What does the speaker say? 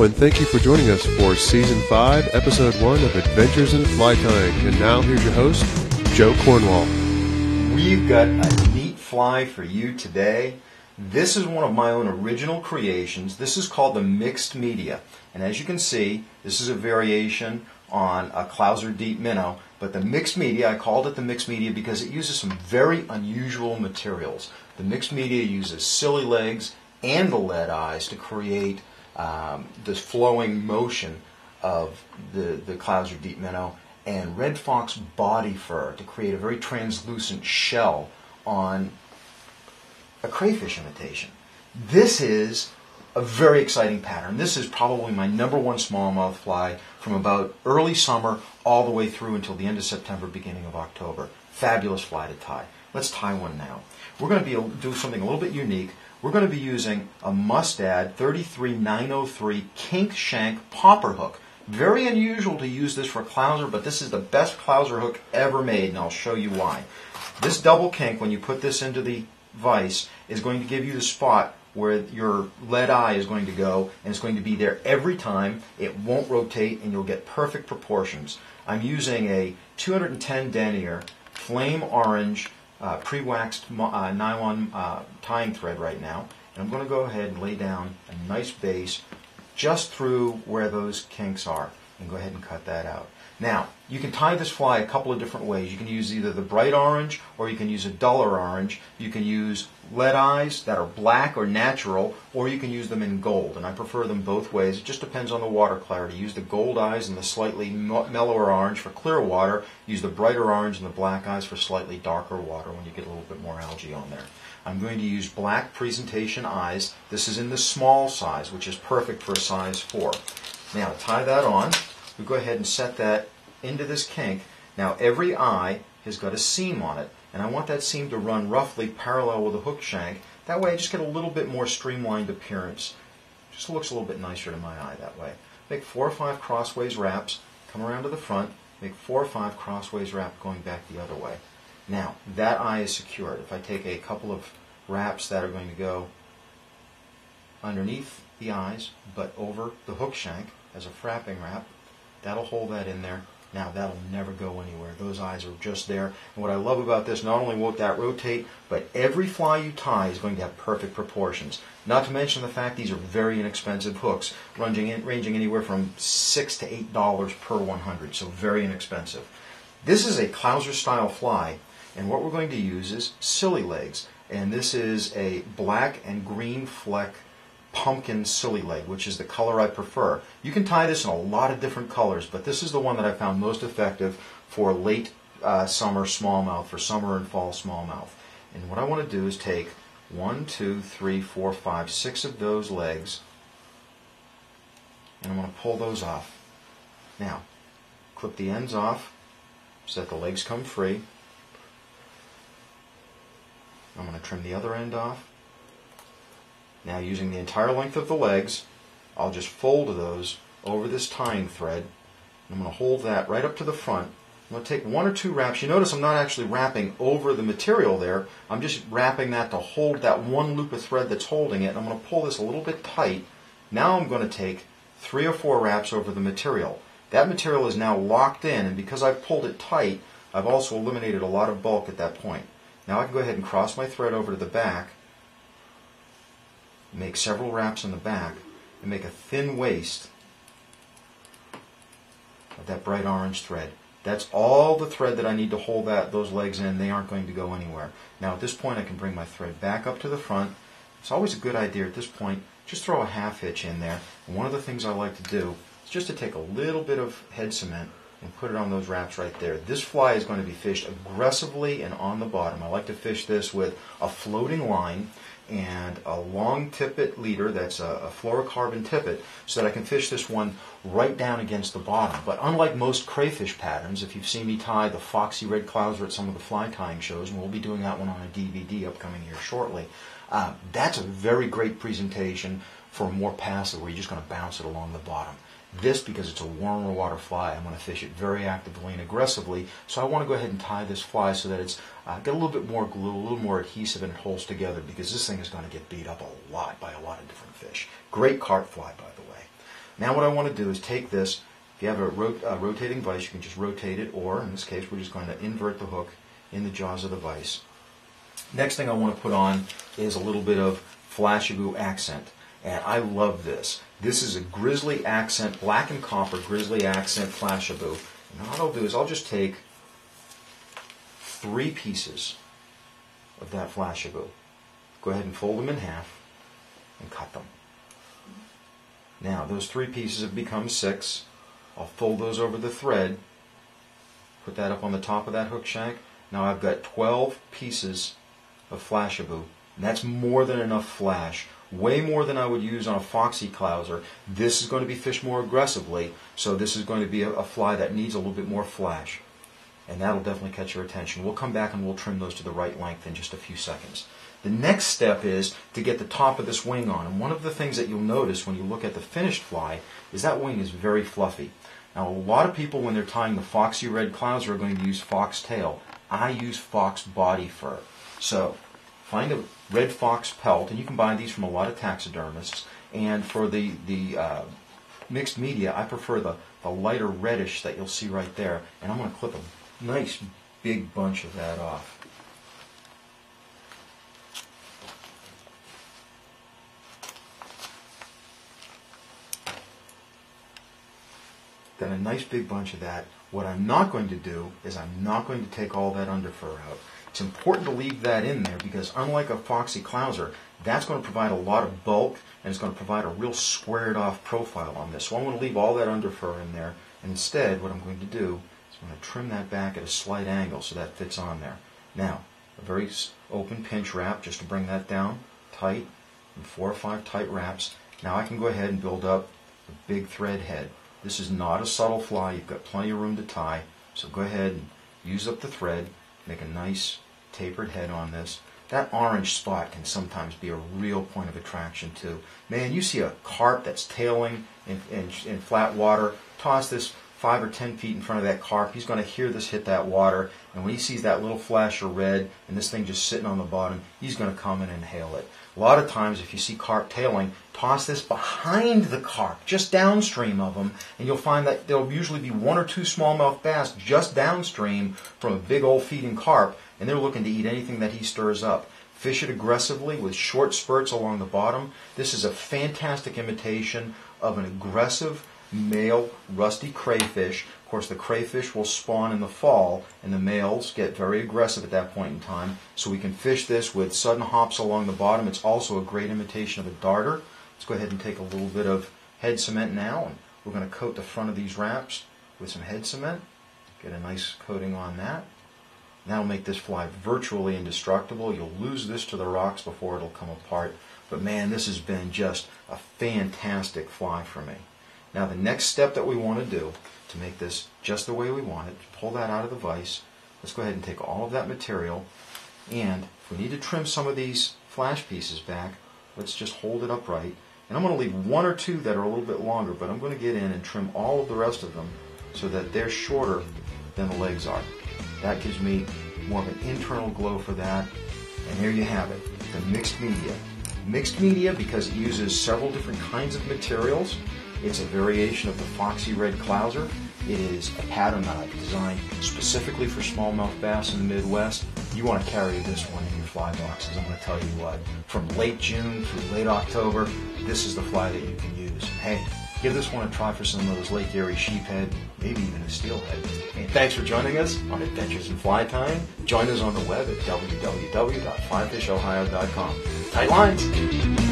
and thank you for joining us for Season 5, Episode 1 of Adventures in Fly Tying. And now here's your host, Joe Cornwall. We've got a neat fly for you today. This is one of my own original creations. This is called the mixed media. And as you can see, this is a variation on a Clouser deep minnow. But the mixed media, I called it the mixed media because it uses some very unusual materials. The mixed media uses silly legs and the lead eyes to create this flowing motion of the Clouser deep minnow, and red fox body fur to create a very translucent shell on a crayfish imitation. This is a very exciting pattern. This is probably my #1 smallmouth fly from about early summer all the way through until the end of September, beginning of October. Fabulous fly to tie. Let's tie one now. We're going to be able to do something a little bit unique. We're going to be using a Mustad 33903 kink shank popper hook. Very unusual to use this for a Clouser, but this is the best Clouser hook ever made, and I'll show you why. This double kink, when you put this into the vise, is going to give you the spot where your lead eye is going to go, and it's going to be there every time. It won't rotate, and you'll get perfect proportions. I'm using a 210 denier flame orange pre-waxed nylon tying thread right now, and I'm going to go ahead and lay down a nice base just through where those kinks are, and go ahead and cut that out. Now, you can tie this fly a couple of different ways. You can use either the bright orange, or you can use a duller orange. You can use lead eyes that are black or natural, or you can use them in gold, and I prefer them both ways. It just depends on the water clarity. Use the gold eyes and the slightly mellower orange for clear water. Use the brighter orange and the black eyes for slightly darker water when you get a little bit more algae on there. I'm going to use black presentation eyes. This is in the small size, which is perfect for a size 4. Now, to tie that on, we go ahead and set that into this kink. Now, every eye has got a seam on it, and I want that seam to run roughly parallel with the hook shank. That way I just get a little bit more streamlined appearance. Just looks a little bit nicer to my eye that way. Make 4 or 5 crossways wraps, come around to the front, make 4 or 5 crossways wraps going back the other way. Now, that eye is secured. If I take a couple of wraps that are going to go underneath the eyes, but over the hook shank as a frapping wrap, that'll hold that in there. Now, that'll never go anywhere. Those eyes are just there. And what I love about this, not only won't that rotate, but every fly you tie is going to have perfect proportions. Not to mention the fact these are very inexpensive hooks, ranging anywhere from $6 to $8 per 100, so very inexpensive. This is a Clouser style fly, and what we're going to use is silly legs. And this is a black and green fleck pumpkin silly leg, which is the color I prefer. You can tie this in a lot of different colors, but this is the one that I found most effective for late summer smallmouth, for summer and fall smallmouth. And what I want to do is take 1, 2, 3, 4, 5, 6 of those legs, and I'm going to pull those off. Now, clip the ends off so that the legs come free. I'm going to trim the other end off. Now, using the entire length of the legs, I'll just fold those over this tying thread. I'm going to hold that right up to the front. I'm going to take 1 or 2 wraps. You notice I'm not actually wrapping over the material there. I'm just wrapping that to hold that one loop of thread that's holding it. And I'm going to pull this a little bit tight. Now I'm going to take 3 or 4 wraps over the material. That material is now locked in, and because I've pulled it tight, I've also eliminated a lot of bulk at that point. Now I can go ahead and cross my thread over to the back, make several wraps on the back, and make a thin waist of that bright orange thread. That's all the thread that I need to hold those legs in. They aren't going to go anywhere. Now at this point I can bring my thread back up to the front. It's always a good idea at this point, just throw a half hitch in there. And one of the things I like to do is just to take a little bit of head cement and put it on those wraps right there. This fly is going to be fished aggressively and on the bottom. I like to fish this with a floating line and a long tippet leader, that's a fluorocarbon tippet, so that I can fish this one right down against the bottom. But unlike most crayfish patterns, if you've seen me tie the foxy red Clouser at some of the fly tying shows, and we'll be doing that one on a DVD upcoming here shortly, that's a very great presentation for more passive, where you're just going to bounce it along the bottom. This, because it's a warmer water fly, I'm going to fish it very actively and aggressively, so I want to go ahead and tie this fly so that it's got a little bit more glue, a little more adhesive, and it holds together, because this thing is going to get beat up a lot by a lot of different fish. Great carp fly, by the way. Now what I want to do is take this. If you have a rotating vise, you can just rotate it, or in this case we're just going to invert the hook in the jaws of the vise. Next thing I want to put on is a little bit of Flashabou accent. And I love this. This is a grizzly accent, black and copper grizzly accent Flashabou. And what I'll do is I'll just take 3 pieces of that Flashabou. Go ahead and fold them in half and cut them. Now those 3 pieces have become 6. I'll fold those over the thread, put that up on the top of that hook shank. Now I've got 12 pieces of Flashabou, and that's more than enough flash. Way more than I would use on a foxy clouser. This is going to be fished more aggressively, so this is going to be a fly that needs a little bit more flash. And that'll definitely catch your attention. We'll come back and we'll trim those to the right length in just a few seconds. The next step is to get the top of this wing on. And one of the things that you'll notice when you look at the finished fly is that wing is very fluffy. Now a lot of people when they're tying the foxy red clouser are going to use fox tail. I use fox body fur. So find a red fox pelt, and you can buy these from a lot of taxidermists. And for the mixed media, I prefer the lighter reddish that you'll see right there. And I'm going to clip a nice big bunch of that off. Got a nice big bunch of that. What I'm not going to do is I'm not going to take all that underfur out. It's important to leave that in there because unlike a foxy clouser, that's going to provide a lot of bulk and it's going to provide a real squared off profile on this. So I'm going to leave all that underfur in there, and instead what I'm going to do is I'm going to trim that back at a slight angle so that fits on there. Now, a very open pinch wrap just to bring that down tight, and 4 or 5 tight wraps. Now I can go ahead and build up a big thread head. This is not a subtle fly. You've got plenty of room to tie, so go ahead and use up the thread, make a nice tapered head on this. That orange spot can sometimes be a real point of attraction too. Man, you see a carp that's tailing in flat water, toss this 5 or 10 feet in front of that carp, he's going to hear this hit that water, and when he sees that little flash of red and this thing just sitting on the bottom, he's going to come and inhale it. A lot of times if you see carp tailing, toss this behind the carp, just downstream of them, and you'll find that there'll usually be 1 or 2 smallmouth bass just downstream from a big old feeding carp, and they're looking to eat anything that he stirs up. Fish it aggressively with short spurts along the bottom. This is a fantastic imitation of an aggressive male rusty crayfish. Of course, the crayfish will spawn in the fall, and the males get very aggressive at that point in time. So we can fish this with sudden hops along the bottom. It's also a great imitation of a darter. Let's go ahead and take a little bit of head cement now, and we're going to coat the front of these wraps with some head cement. Get a nice coating on that. That'll make this fly virtually indestructible. You'll lose this to the rocks before it'll come apart. But man, this has been just a fantastic fly for me. Now the next step that we want to do to make this just the way we want it, pull that out of the vise. Let's go ahead and take all of that material, and if we need to trim some of these flash pieces back, let's just hold it upright. And I'm going to leave 1 or 2 that are a little bit longer, but I'm going to get in and trim all of the rest of them so that they're shorter than the legs are. That gives me more of an internal glow for that. And there you have it, the mixed media. Mixed media because it uses several different kinds of materials. It's a variation of the foxy red clouser. It is a pattern that I've designed specifically for smallmouth bass in the Midwest. You want to carry this one in your fly boxes. I'm going to tell you what, from late June through late October, this is the fly that you can use. Hey, give this one a try for some of those Lake Erie sheephead, maybe even a steelhead. And thanks for joining us on Adventures in Fly Tying. Join us on the web at www.flyfishohio.com. Tight lines!